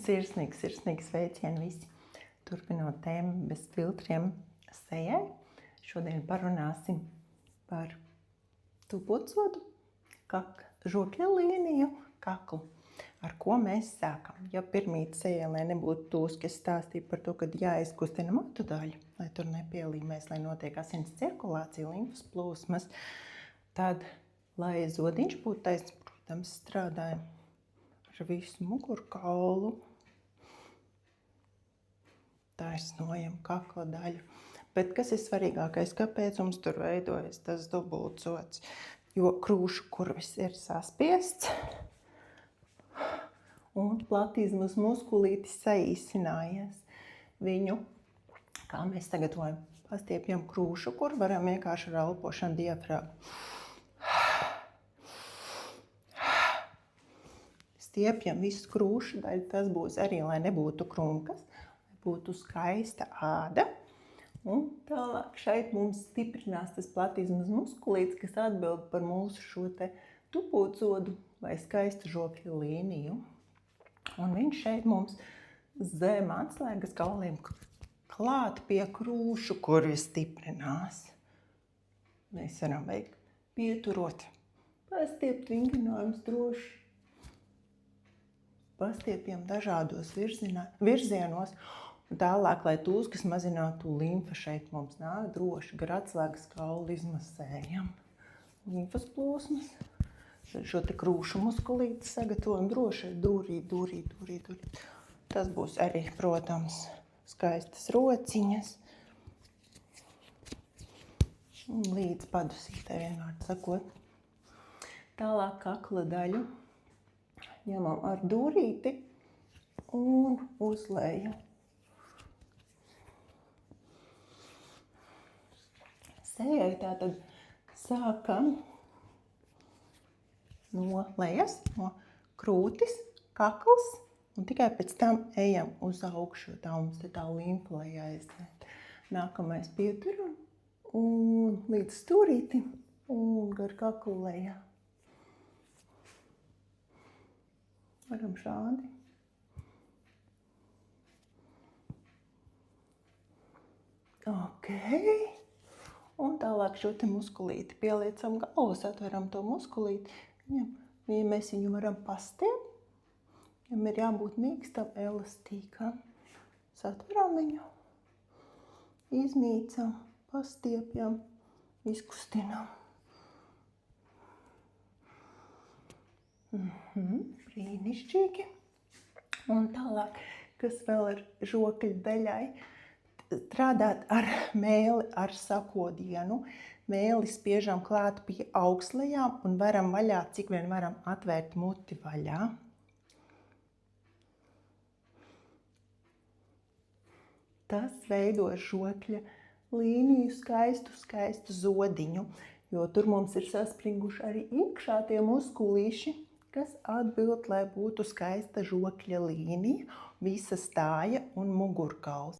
Sirsnīgi sveicieni visi. Turpinot tēmu bez filtriem sejai. Šodien parunāsim par tupotsodu, žokļa līniju, kaklu. Ar ko mēs sākam? Ja pirmīt sejai, lai nebūtu tūski, es stāstīju par to, kad jāizkustina matu daļa, lai tur nepielīmēs, lai notiek asins cirkulācija, limfas plūsmas. Tad, lai zodiņš būtu taisns, protams, strādājam ar visu mugurkaulu. Taisnojam kakla daļu. Bet kas ir svarīgākais? Kāpēc mums tur veidojas tas dubultsods? Jo krūšu kurvis ir saspiests un platizmas muskulītis saīsinājies. Viņu, kā mēs sagatavojam, pastiepjam krūšu kurvu, varam vienkārši ar elpošanu diafragmu. Stiepjam visu krūšu daļu, tas būs arī, lai nebūtu krunkas, lai būtu skaista āda. Un tālāk šeit mums stiprinās tas platizmas muskulītis, kas atbild par mūsu šo te tupotsodu vai skaistu žokļa līniju. Un viņš šeit mums zem atslēgas kauliem klāt pie krūšu, kuri stiprinās. Mēs varam veikt pieturot, pastiept vingrinājumus droši. Pastiepjam dažādos virzienos. Un tālāk, lai tūskas mazinātu limfa, šeit mums nāk droši gar atslēgas kaulu izmasējam. Limfas plūsmas. Šo te krūšu muskulīti sagatavojam droši dūrīt. Tas būs arī, protams, skaistas rociņas. Līdz padusītē vienmēr sakot. Tālāk kakla daļu ņemam ar dūrīti un uz leju. Sejai tātad sākam no lejas, no krūtis, kakls, un tikai pēc tam ejam uz augšu. Tā mums te tā limfa lai aiziet. Nākamais pieturam un līdz stūrīti un gar kaklu lejā. Varam šādi. Ok. Un tālāk šo te muskulīti pieliecam galvas, atveram to muskulīti. Ja mēs viņu varam pastiept, viņam ir jābūt mīkstam, elastīgam. Satveram viņu, izmīcam, pastiepjam, izkustinam. Brīnišķīgi. Un tālāk, kas vēl ar žokļa daļai, strādāt ar mēli, ar sakodienu. Mēli spiežam klāt pie augslejām un varam vaļā, cik vien varam atvērt muti vaļā. Tas veido žokļa līniju, skaistu zodiņu, jo tur mums ir saspringuši arī iekšā tie muskulīši, kas atbild, lai būtu skaista žokļa līnija, visa stāja un mugurkauls.